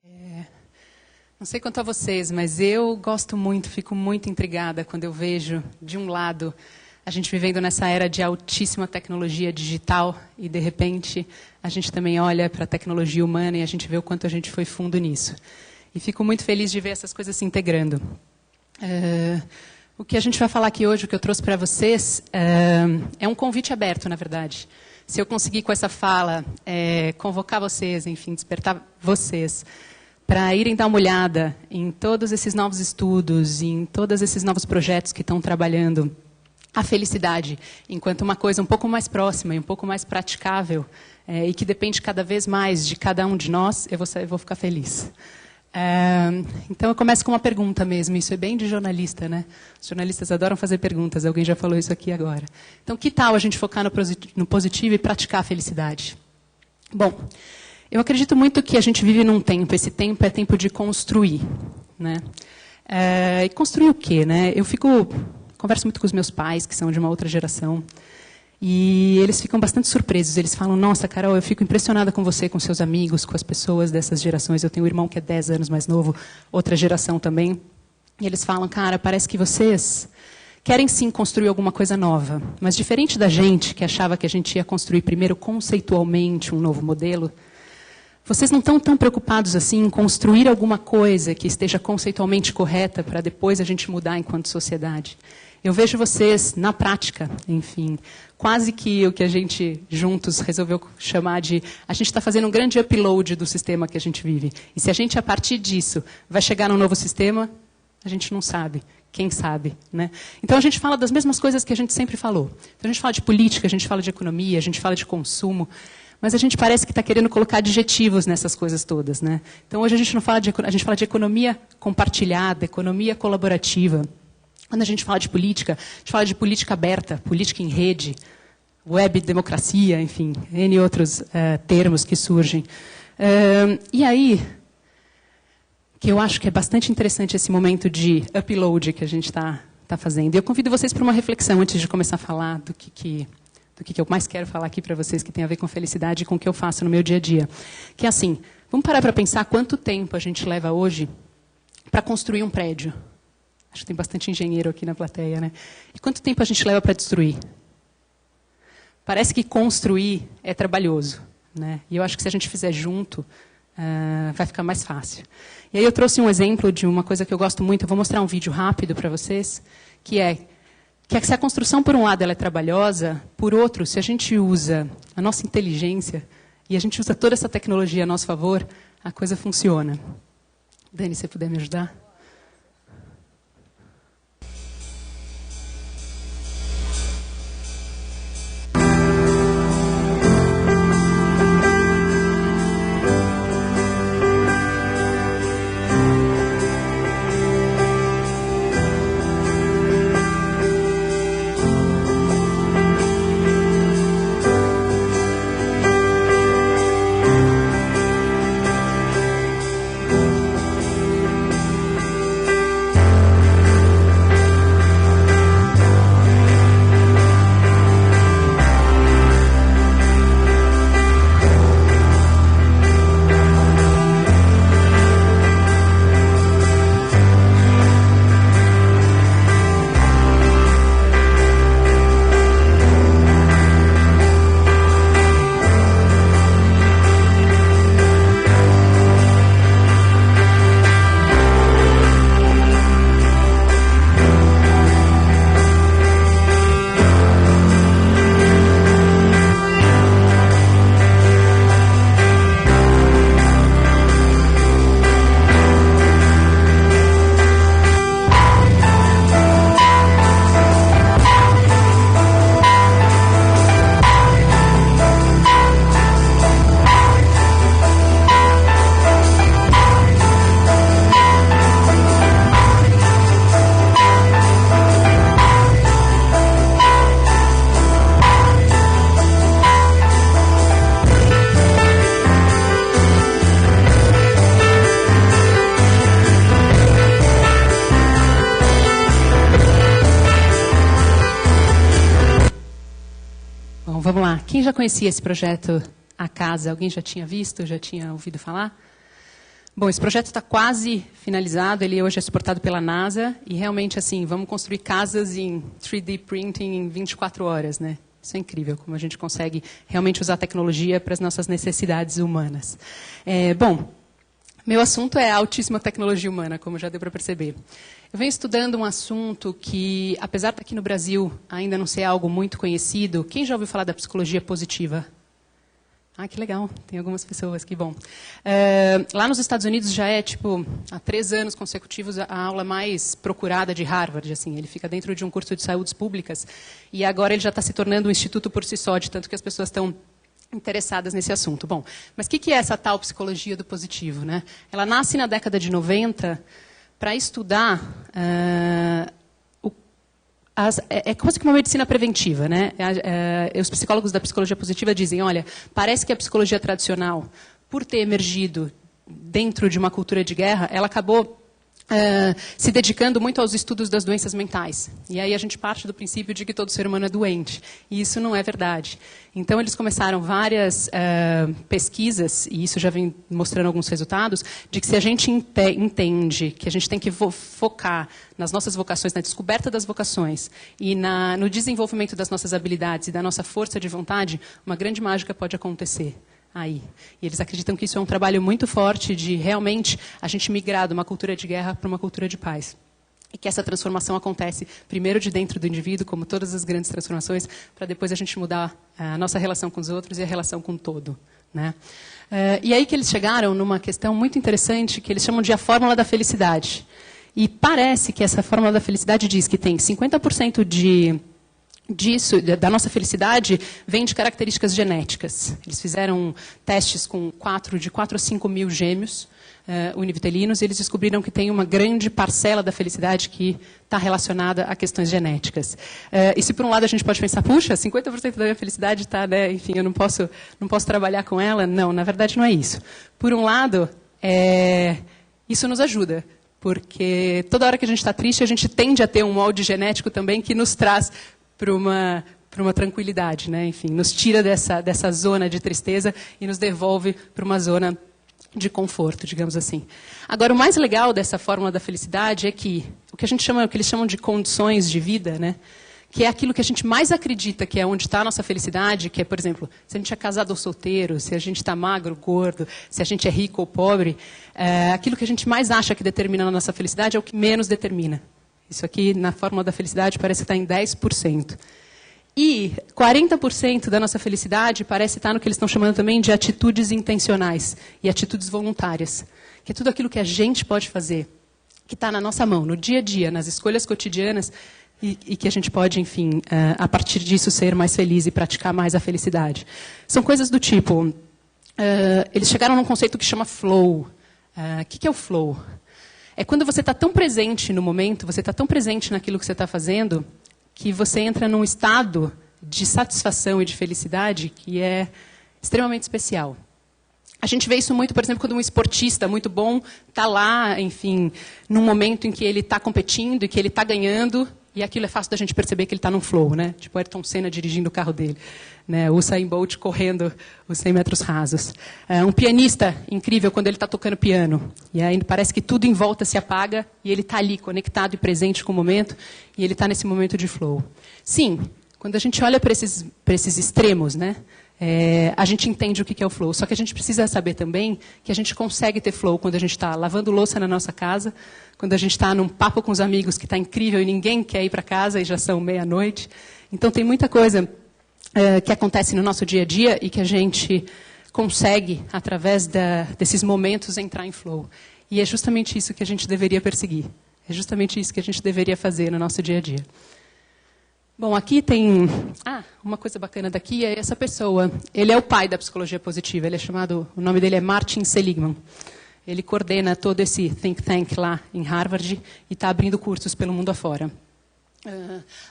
Não sei quanto a vocês, mas eu gosto muito, fico muito intrigada quando eu vejo, de um lado, a gente vivendo nessa era de altíssima tecnologia digital e, de repente, a gente também olha para a tecnologia humana e a gente vê o quanto a gente foi fundo nisso. E fico muito feliz de ver essas coisas se integrando. O que a gente vai falar aqui hoje, o que eu trouxe para vocês, é um convite aberto, na verdade. Se eu conseguir, com essa fala, convocar vocês, enfim, despertar vocês, para irem dar uma olhada em todos esses novos estudos, em todos esses novos projetos que estão trabalhando a felicidade enquanto uma coisa um pouco mais próxima e um pouco mais praticável e que depende cada vez mais de cada um de nós, eu vou ficar feliz. Então, eu começo com uma pergunta mesmo. Isso é bem de jornalista, né? Os jornalistas adoram fazer perguntas. Alguém já falou isso aqui agora. Então, que tal a gente focar no positivo e praticar a felicidade? Bom, eu acredito muito que a gente vive num tempo. Esse tempo é tempo de construir, né? E construir o quê, né? Converso muito com os meus pais, que são de uma outra geração, e eles ficam bastante surpresos. Eles falam: nossa, Carol, eu fico impressionada com você, com seus amigos, com as pessoas dessas gerações. Eu tenho um irmão que é 10 anos mais novo, outra geração também. E eles falam: cara, parece que vocês querem sim construir alguma coisa nova, mas diferente da gente, que achava que a gente ia construir primeiro conceitualmente um novo modelo, vocês não estão tão preocupados assim em construir alguma coisa que esteja conceitualmente correta para depois a gente mudar enquanto sociedade. Eu vejo vocês, na prática, enfim, quase que o que a gente juntos resolveu chamar de... A gente está fazendo um grande upload do sistema que a gente vive. E se a gente, a partir disso, vai chegar num novo sistema, a gente não sabe. Quem sabe, né? Então, a gente fala das mesmas coisas que a gente sempre falou. Então, a gente fala de política, a gente fala de economia, a gente fala de consumo, mas a gente parece que está querendo colocar adjetivos nessas coisas todas, né? Então, hoje a gente a gente fala de economia compartilhada, economia colaborativa. Quando a gente fala de política, a gente fala de política aberta, política em rede, web democracia, enfim, N outros termos que surgem. E aí, que eu acho que é bastante interessante esse momento de upload que a gente está fazendo. E eu convido vocês para uma reflexão antes de começar a falar do que eu mais quero falar aqui para vocês, que tem a ver com felicidade e com o que eu faço no meu dia a dia. Que é assim, vamos parar para pensar quanto tempo a gente leva hoje para construir um prédio. Acho que tem bastante engenheiro aqui na plateia, né? E quanto tempo a gente leva para destruir? Parece que construir é trabalhoso, né? E eu acho que se a gente fizer junto, vai ficar mais fácil. E aí eu trouxe um exemplo de uma coisa que eu gosto muito. Eu vou mostrar um vídeo rápido para vocês, que é que se a construção, por um lado, ela é trabalhosa, por outro, se a gente usa a nossa inteligência e a gente usa toda essa tecnologia a nosso favor, a coisa funciona. Dani, se você puder me ajudar? Vamos lá. Quem já conhecia esse projeto A Casa? Alguém já tinha visto? Já tinha ouvido falar? Bom, esse projeto está quase finalizado, ele hoje é suportado pela NASA, e realmente, assim, vamos construir casas em 3D printing em 24 horas, né? Isso é incrível, como a gente consegue realmente usar a tecnologia para as nossas necessidades humanas. Bom, meu assunto é a altíssima tecnologia humana, como já deu para perceber. Eu venho estudando um assunto que, apesar de aqui no Brasil ainda não ser algo muito conhecido, quem já ouviu falar da psicologia positiva? Ah, que legal, tem algumas pessoas, que bom. Lá nos Estados Unidos já é, há 3 anos consecutivos, a aula mais procurada de Harvard. Assim, ele fica dentro de um curso de saúdes públicas e agora ele já está se tornando um instituto por si só, de tanto que as pessoas estão interessadas nesse assunto. Bom, mas o que é essa tal psicologia do positivo, né? Ela nasce na década de 90 para estudar... É quase que uma medicina preventiva, né? Os psicólogos da psicologia positiva dizem, olha, parece que a psicologia tradicional, por ter emergido dentro de uma cultura de guerra, ela acabou se dedicando muito aos estudos das doenças mentais. E aí a gente parte do princípio de que todo ser humano é doente. E isso não é verdade. Então, eles começaram várias pesquisas, e isso já vem mostrando alguns resultados, de que se a gente entende que a gente tem que focar nas nossas vocações, na descoberta das vocações, e no desenvolvimento das nossas habilidades e da nossa força de vontade, uma grande mágica pode acontecer. Aí. E eles acreditam que isso é um trabalho muito forte de realmente a gente migrar de uma cultura de guerra para uma cultura de paz. E que essa transformação acontece primeiro de dentro do indivíduo, como todas as grandes transformações, para depois a gente mudar a nossa relação com os outros e a relação com o todo. Né? E aí que eles chegaram numa questão muito interessante que eles chamam de a fórmula da felicidade. E parece que essa fórmula da felicidade diz que tem 50% da nossa felicidade vem de características genéticas. Eles fizeram testes com de 4 a 5 mil gêmeos univitelinos e eles descobriram que tem uma grande parcela da felicidade que está relacionada a questões genéticas. E se por um lado a gente pode pensar, puxa, 50% da minha felicidade está, né, enfim, eu não posso trabalhar com ela. Não, na verdade não é isso. Por um lado, isso nos ajuda. Porque toda hora que a gente está triste, a gente tende a ter um molde genético também que nos traz para uma tranquilidade, né? Enfim, nos tira dessa zona de tristeza e nos devolve para uma zona de conforto, digamos assim. Agora, o mais legal dessa fórmula da felicidade é que o que eles chamam de condições de vida, né? Que é aquilo que a gente mais acredita que é onde está a nossa felicidade, que é, por exemplo, se a gente é casado ou solteiro, se a gente está magro, gordo, se a gente é rico ou pobre, aquilo que a gente mais acha que determina a nossa felicidade é o que menos determina. Isso aqui, na fórmula da felicidade, parece estar em 10%. E 40% da nossa felicidade parece estar no que eles estão chamando também de atitudes intencionais e atitudes voluntárias. Que é tudo aquilo que a gente pode fazer, que está na nossa mão, no dia a dia, nas escolhas cotidianas, e que a gente pode, enfim, a partir disso, ser mais feliz e praticar mais a felicidade. São coisas do tipo... eles chegaram num conceito que chama flow. O que é o flow? É quando você está tão presente no momento, você está tão presente naquilo que você está fazendo, que você entra num estado de satisfação e de felicidade que é extremamente especial. A gente vê isso muito, por exemplo, quando um esportista muito bom está lá, enfim, num momento em que ele está competindo e que ele está ganhando, e aquilo é fácil da gente perceber que ele está num flow, né? Tipo Ayrton Senna dirigindo o carro dele, né? O Usain Bolt correndo os 100 metros rasos. Um pianista incrível quando ele está tocando piano. E aí parece que tudo em volta se apaga e ele está ali, conectado e presente com o momento, e ele está nesse momento de flow. Sim, quando a gente olha para esses extremos, né? A gente entende o que é o flow. Só que a gente precisa saber também que a gente consegue ter flow quando a gente está lavando louça na nossa casa, quando a gente está num papo com os amigos que está incrível e ninguém quer ir para casa e já são meia-noite. Então, tem muita coisa que acontece no nosso dia a dia e que a gente consegue, através desses momentos, entrar em flow. E é justamente isso que a gente deveria perseguir. É justamente isso que a gente deveria fazer no nosso dia a dia. Bom, aqui tem... uma coisa bacana daqui é essa pessoa. Ele é o pai da psicologia positiva. Ele é chamado... O nome dele é Martin Seligman. Ele coordena todo esse think tank lá em Harvard e está abrindo cursos pelo mundo afora.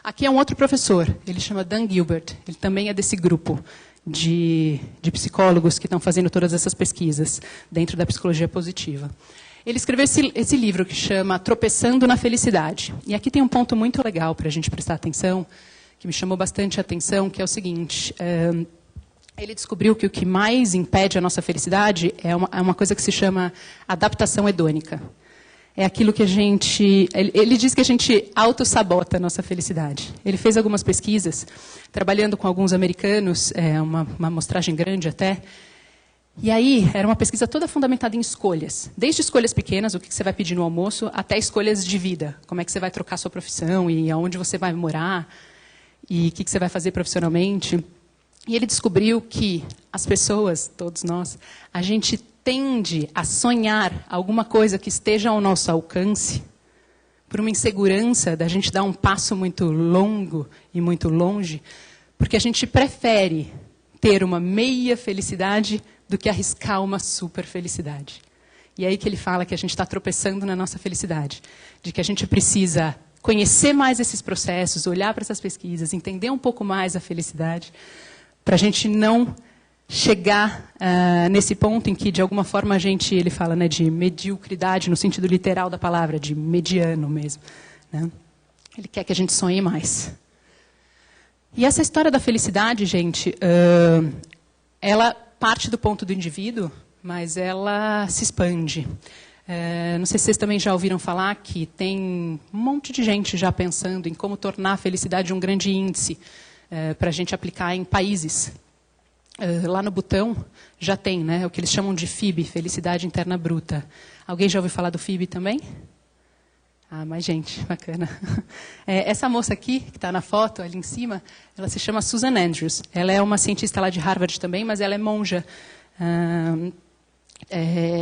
Aqui é um outro professor. Ele chama Dan Gilbert. Ele também é desse grupo de psicólogos que estão fazendo todas essas pesquisas dentro da psicologia positiva. Ele escreveu esse livro que chama Tropeçando na Felicidade. E aqui tem um ponto muito legal para a gente prestar atenção, que me chamou bastante a atenção, que é o seguinte. ele descobriu que o que mais impede a nossa felicidade é uma coisa que se chama adaptação hedônica. É aquilo que a gente... Ele diz que a gente autossabota a nossa felicidade. Ele fez algumas pesquisas, trabalhando com alguns americanos, uma amostragem grande até. E aí, era uma pesquisa toda fundamentada em escolhas. Desde escolhas pequenas, o que você vai pedir no almoço, até escolhas de vida. Como é que você vai trocar sua profissão e aonde você vai morar, e o que você vai fazer profissionalmente. E ele descobriu que as pessoas, todos nós, a gente tende a sonhar alguma coisa que esteja ao nosso alcance por uma insegurança da gente dar um passo muito longo e muito longe, porque a gente prefere ter uma meia felicidade do que arriscar uma super felicidade. E é aí que ele fala que a gente está tropeçando na nossa felicidade, de que a gente precisa conhecer mais esses processos, olhar para essas pesquisas, entender um pouco mais a felicidade, para a gente não chegar nesse ponto em que, de alguma forma, a gente, ele fala, né, de mediocridade, no sentido literal da palavra, de mediano mesmo. Né? Ele quer que a gente sonhe mais. E essa história da felicidade, gente, ela parte do ponto do indivíduo, mas ela se expande. Não sei se vocês também já ouviram falar que tem um monte de gente já pensando em como tornar a felicidade um grande índice para a gente aplicar em países. Lá no Butão já tem, né, o que eles chamam de FIB, Felicidade Interna Bruta. Alguém já ouviu falar do FIB também? Ah, mais gente, bacana. Essa moça aqui, que está na foto, ali em cima, ela se chama Susan Andrews. Ela é uma cientista lá de Harvard também, mas ela é monja.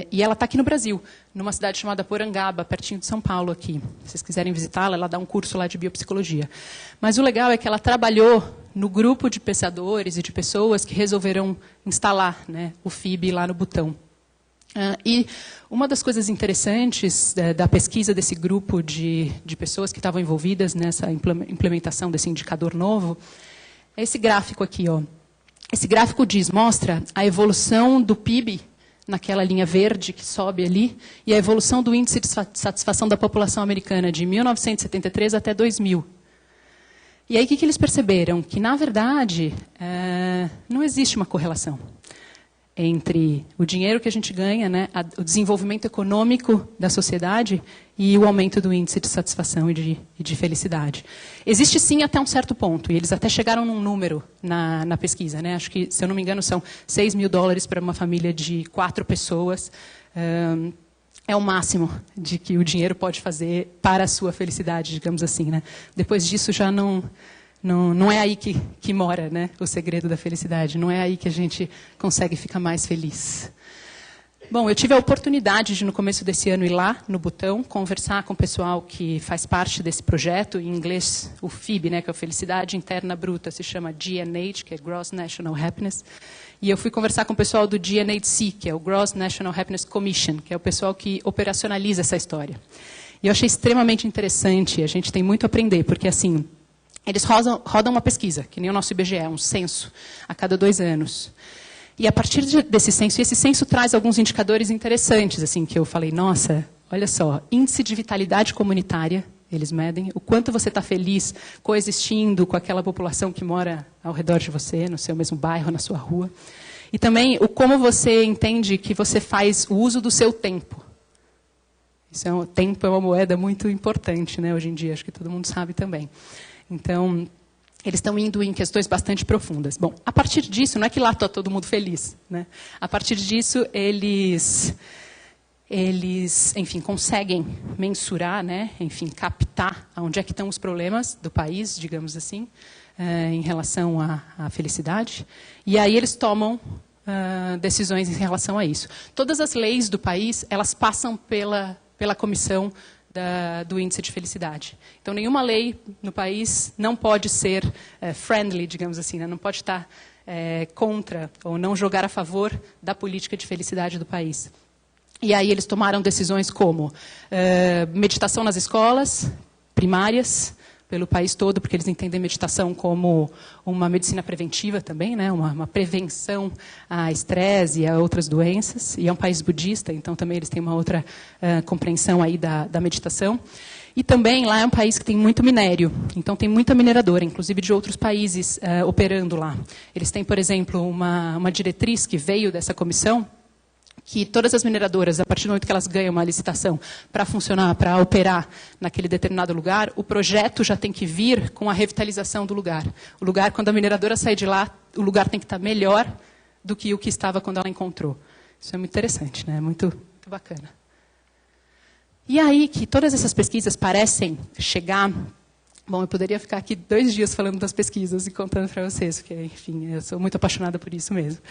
E ela está aqui no Brasil, numa cidade chamada Porangaba, pertinho de São Paulo aqui. Se vocês quiserem visitá-la, ela dá um curso lá de biopsicologia. Mas o legal é que ela trabalhou no grupo de pensadores e de pessoas que resolveram instalar, né, o FIB lá no Butão. E uma das coisas interessantes da pesquisa desse grupo de pessoas que estavam envolvidas nessa implementação desse indicador novo é esse gráfico aqui. Ó. Esse gráfico mostra a evolução do PIB naquela linha verde que sobe ali e a evolução do índice de satisfação da população americana de 1973 até 2000. E aí o que eles perceberam? Que, na verdade, não existe uma correlação entre o dinheiro que a gente ganha, né, o desenvolvimento econômico da sociedade e o aumento do índice de satisfação e de felicidade. Existe sim até um certo ponto, e eles até chegaram num número na pesquisa. Né? Acho que, se eu não me engano, são $6.000 para uma família de 4 pessoas. É o máximo de que o dinheiro pode fazer para a sua felicidade, digamos assim. Né? Depois disso, já não é aí que mora, né, o segredo da felicidade. Não é aí que a gente consegue ficar mais feliz. Bom, eu tive a oportunidade de, no começo desse ano, ir lá no Butão, conversar com o pessoal que faz parte desse projeto. Em inglês, o FIB, né, que é a Felicidade Interna Bruta, se chama GNH, que é Gross National Happiness. E eu fui conversar com o pessoal do GNHC, que é o Gross National Happiness Commission, que é o pessoal que operacionaliza essa história. E eu achei extremamente interessante, a gente tem muito a aprender, porque, assim, eles rodam uma pesquisa, que nem o nosso IBGE, um censo, a cada 2 anos. E a partir desse censo, e esse censo traz alguns indicadores interessantes, assim, que eu falei, nossa, olha só, índice de vitalidade comunitária, eles medem, o quanto você está feliz coexistindo com aquela população que mora ao redor de você, no seu mesmo bairro, na sua rua. E também o como você entende que você faz o uso do seu tempo. O tempo é uma moeda muito importante, né, hoje em dia, acho que todo mundo sabe também. Então, eles estão indo em questões bastante profundas. Bom, a partir disso, não é que lá está todo mundo feliz. Né? A partir disso, eles enfim, conseguem mensurar, né? Enfim, captar onde é que estão os problemas do país, digamos assim, em relação à felicidade. E aí eles tomam decisões em relação a isso. Todas as leis do país, elas passam pela comissão do índice de felicidade. Então, nenhuma lei no país não pode ser friendly, digamos assim, né? Não pode estar contra ou não jogar a favor da política de felicidade do país. E aí eles tomaram decisões como meditação nas escolas primárias, pelo país todo, porque eles entendem meditação como uma medicina preventiva também, né? Uma prevenção a estresse e a outras doenças. E é um país budista, então também eles têm uma outra compreensão aí da meditação. E também lá é um país que tem muito minério, então tem muita mineradora, inclusive de outros países operando lá. Eles têm, por exemplo, uma diretriz que veio dessa comissão, que todas as mineradoras, a partir do momento que elas ganham uma licitação para funcionar, para operar naquele determinado lugar, o projeto já tem que vir com a revitalização do lugar. O lugar, quando a mineradora sair de lá, o lugar tem que estar melhor do que o que estava quando ela encontrou. Isso é muito interessante, né? Muito bacana. E aí que todas essas pesquisas parecem chegar... Bom, eu poderia ficar aqui 2 dias falando das pesquisas e contando para vocês, porque, enfim, eu sou muito apaixonada por isso mesmo.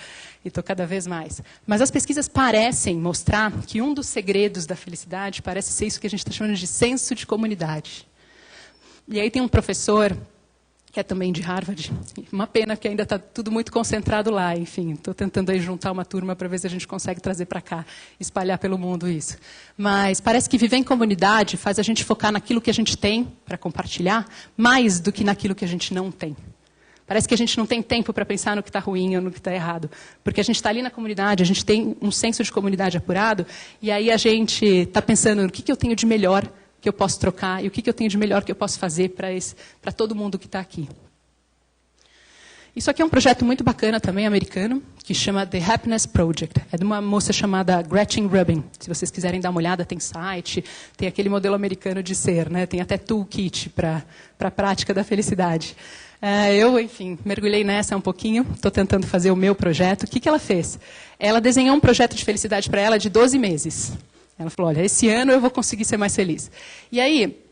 E estou cada vez mais. Mas as pesquisas parecem mostrar que um dos segredos da felicidade parece ser isso que a gente está chamando de senso de comunidade. E aí tem um professor, que é também de Harvard, uma pena que ainda está tudo muito concentrado lá, enfim, estou tentando aí juntar uma turma para ver se a gente consegue trazer para cá, espalhar pelo mundo isso. Mas parece que viver em comunidade faz a gente focar naquilo que a gente tem para compartilhar, mais do que naquilo que a gente não tem. Parece que a gente não tem tempo para pensar no que está ruim ou no que está errado, porque a gente está ali na comunidade, a gente tem um senso de comunidade apurado, e aí a gente está pensando no que eu tenho de melhor que eu posso trocar e o que eu tenho de melhor que eu posso fazer para todo mundo que está aqui. Isso aqui é um projeto muito bacana também, americano, que chama The Happiness Project. É de uma moça chamada Gretchen Rubin. Se vocês quiserem dar uma olhada, tem site, tem aquele modelo americano de ser, né? Tem até toolkit para a prática da felicidade. Eu, enfim, mergulhei nessa um pouquinho, estou tentando fazer o meu projeto. O que ela fez? Ela desenhou um projeto de felicidade para ela de 12 meses. Ela falou, olha, esse ano eu vou conseguir ser mais feliz. E aí,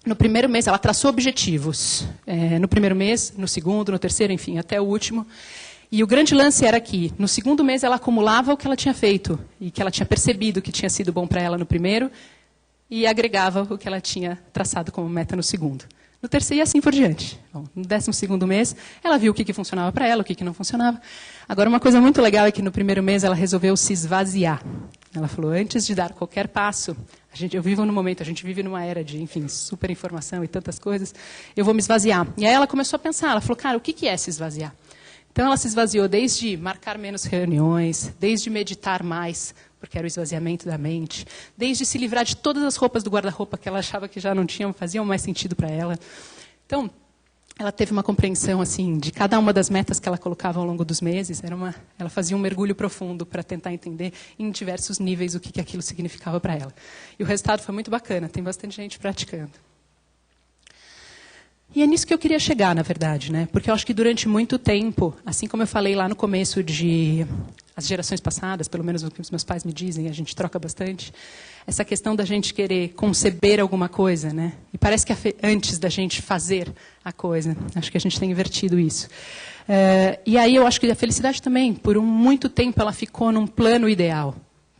no primeiro mês, ela traçou objetivos. No primeiro mês, no segundo, no terceiro, enfim, até o último. E o grande lance era que, no segundo mês, ela acumulava o que ela tinha feito. E que ela tinha percebido que tinha sido bom para ela no primeiro. E agregava o que ela tinha traçado como meta no segundo. No terceiro e assim por diante. Bom, no 12º mês, ela viu o que funcionava para ela, o que não funcionava. Agora, uma coisa muito legal é que no primeiro mês ela resolveu se esvaziar. Ela falou, antes de dar qualquer passo, eu vivo no momento, a gente vive numa era de, enfim, super informação e tantas coisas, eu vou me esvaziar. E aí ela começou a pensar, ela falou, cara, o que é se esvaziar? Então ela se esvaziou desde marcar menos reuniões, desde meditar mais, porque era o esvaziamento da mente, desde se livrar de todas as roupas do guarda-roupa que ela achava que já não faziam mais sentido para ela. Então, ela teve uma compreensão assim de cada uma das metas que ela colocava ao longo dos meses. Ela fazia um mergulho profundo para tentar entender em diversos níveis o que aquilo significava para ela. E o resultado foi muito bacana, tem bastante gente praticando. E é nisso que eu queria chegar, na verdade, né? Porque eu acho que durante muito tempo, assim como eu falei lá no começo de as gerações passadas, pelo menos o que os meus pais me dizem, a gente troca bastante, essa questão da gente querer conceber alguma coisa, né? E parece que antes da gente fazer a coisa, acho que a gente tem invertido isso. E aí eu acho que a felicidade também, por muito tempo, ela ficou num plano ideal.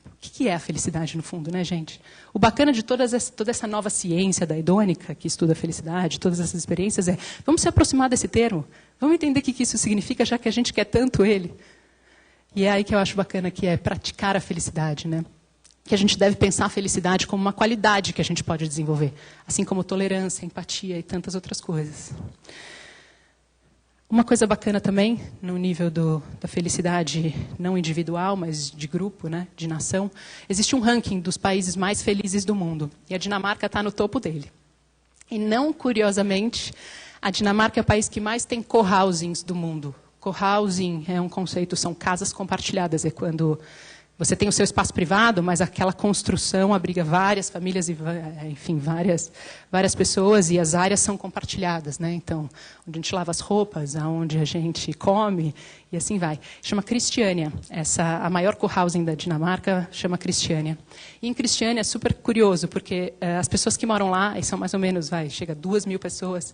O que é a felicidade, no fundo, né, gente? O bacana de toda essa nova ciência da hedônica, que estuda a felicidade, todas essas experiências, vamos se aproximar desse termo, vamos entender o que isso significa, já que a gente quer tanto ele. E é aí que eu acho bacana, que é praticar a felicidade, né? Que a gente deve pensar a felicidade como uma qualidade que a gente pode desenvolver, assim como tolerância, empatia e tantas outras coisas. Uma coisa bacana também, no nível da felicidade não individual, mas de grupo, né, de nação, existe um ranking dos países mais felizes do mundo. E a Dinamarca está no topo dele. E não curiosamente, a Dinamarca é o país que mais tem co-housings do mundo. Co-housing é um conceito, são casas compartilhadas. É quando você tem o seu espaço privado, mas aquela construção abriga várias famílias e, enfim, várias pessoas, e as áreas são compartilhadas, né? Então, onde a gente lava as roupas, aonde a gente come, e assim vai. Chama Christiania. A maior co-housing da Dinamarca chama Christiania. E em Christiania é super curioso, porque as pessoas que moram lá, e são mais ou menos, chega a 2.000 pessoas,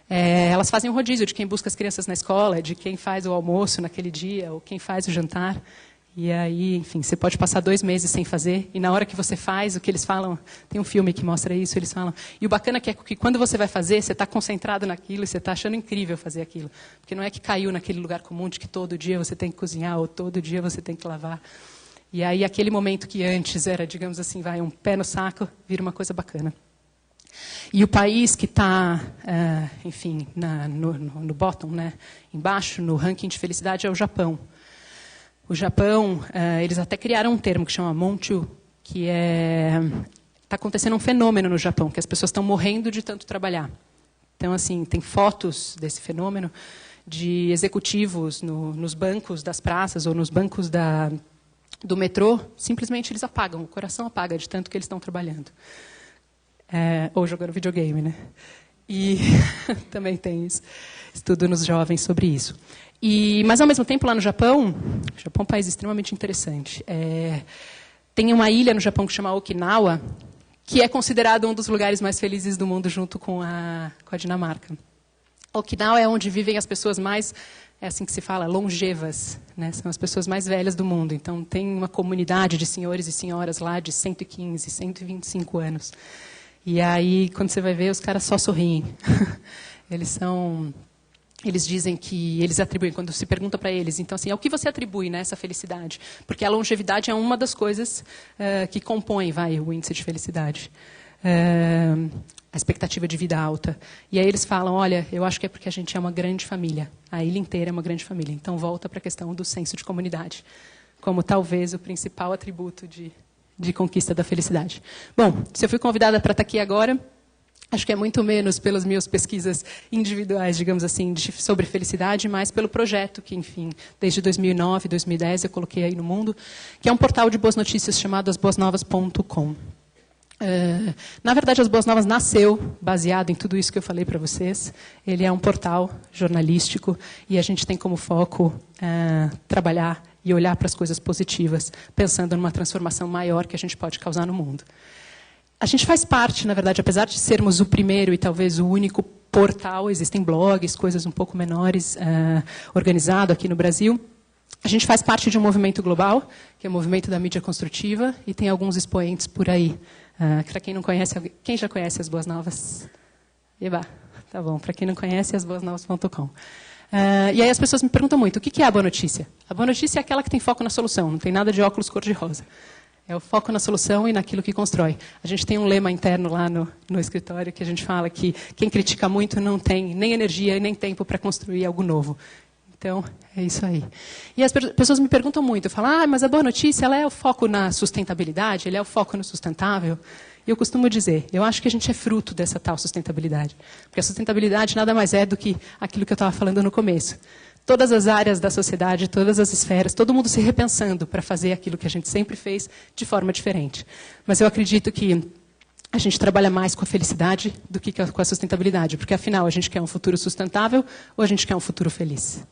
elas fazem um rodízio de quem busca as crianças na escola, de quem faz o almoço naquele dia, ou quem faz o jantar. E aí, enfim, você pode passar 2 meses sem fazer, e na hora que você faz, o que eles falam, tem um filme que mostra isso, eles falam, e o bacana é que quando você vai fazer, você está concentrado naquilo, e você está achando incrível fazer aquilo. Porque não é que caiu naquele lugar comum de que todo dia você tem que cozinhar, ou todo dia você tem que lavar. E aí, aquele momento que antes era, digamos assim, um pé no saco, vira uma coisa bacana. E o país que está, enfim, no bottom, né, embaixo, no ranking de felicidade, é o Japão. O Japão, eles até criaram um termo que chama Monchu, que está acontecendo um fenômeno no Japão, que as pessoas estão morrendo de tanto trabalhar. Então, assim, tem fotos desse fenômeno de executivos nos bancos das praças ou nos bancos do metrô, simplesmente eles apagam, o coração apaga de tanto que eles estão trabalhando. Ou jogando videogame, né? E também tem isso, estudo nos jovens sobre isso. Mas, ao mesmo tempo, lá no Japão, o Japão é um país extremamente interessante. Tem uma ilha no Japão que chama Okinawa, que é considerado um dos lugares mais felizes do mundo, junto com a Dinamarca. Okinawa é onde vivem as pessoas mais, é assim que se fala, longevas, né? São as pessoas mais velhas do mundo. Então, tem uma comunidade de senhores e senhoras lá de 115, 125 anos. E aí, quando você vai ver, os caras só sorriem. Eles dizem que eles atribuem, quando se pergunta para eles, então, assim, ao que você atribui, né, essa felicidade? Porque a longevidade é uma das coisas que compõe, o índice de felicidade. A expectativa de vida alta. E aí eles falam, olha, eu acho que é porque a gente é uma grande família. A ilha inteira é uma grande família. Então, volta para a questão do senso de comunidade, como talvez o principal atributo de conquista da felicidade. Bom, se eu fui convidada para estar aqui agora, acho que é muito menos pelas minhas pesquisas individuais, digamos assim, sobre felicidade, mas pelo projeto que, enfim, desde 2009, 2010, eu coloquei aí no mundo, que é um portal de boas notícias chamado asboasnovas.com. Na verdade, As Boas Novas nasceu baseado em tudo isso que eu falei para vocês. Ele é um portal jornalístico e a gente tem como foco trabalhar e olhar para as coisas positivas, pensando numa transformação maior que a gente pode causar no mundo. A gente faz parte, na verdade, apesar de sermos o primeiro e talvez o único portal, existem blogs, coisas um pouco menores, organizado aqui no Brasil. A gente faz parte de um movimento global, que é o movimento da mídia construtiva, e tem alguns expoentes por aí. Para quem não conhece, quem já conhece As Boas Novas? Eba, tá bom. Para quem não conhece, asboasnovas.com. E aí as pessoas me perguntam muito, o que é a boa notícia? A boa notícia é aquela que tem foco na solução, não tem nada de óculos cor-de-rosa. É o foco na solução e naquilo que constrói. A gente tem um lema interno lá no escritório que a gente fala que quem critica muito não tem nem energia e nem tempo para construir algo novo. Então, é isso aí. E as pessoas me perguntam muito, eu falo, mas a boa notícia ela é o foco na sustentabilidade, ele é o foco no sustentável. E eu costumo dizer, eu acho que a gente é fruto dessa tal sustentabilidade. Porque a sustentabilidade nada mais é do que aquilo que eu estava falando no começo. Todas as áreas da sociedade, todas as esferas, todo mundo se repensando para fazer aquilo que a gente sempre fez de forma diferente. Mas eu acredito que a gente trabalha mais com a felicidade do que com a sustentabilidade. Porque, afinal, a gente quer um futuro sustentável ou a gente quer um futuro feliz?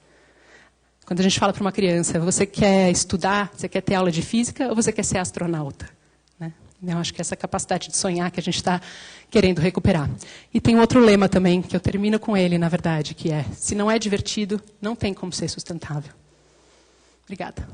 Quando a gente fala para uma criança, você quer estudar, você quer ter aula de física ou você quer ser astronauta? Né? Eu acho que essa capacidade de sonhar que a gente está querendo recuperar. E tem outro lema também, que eu termino com ele, na verdade, que é, se não é divertido, não tem como ser sustentável. Obrigada.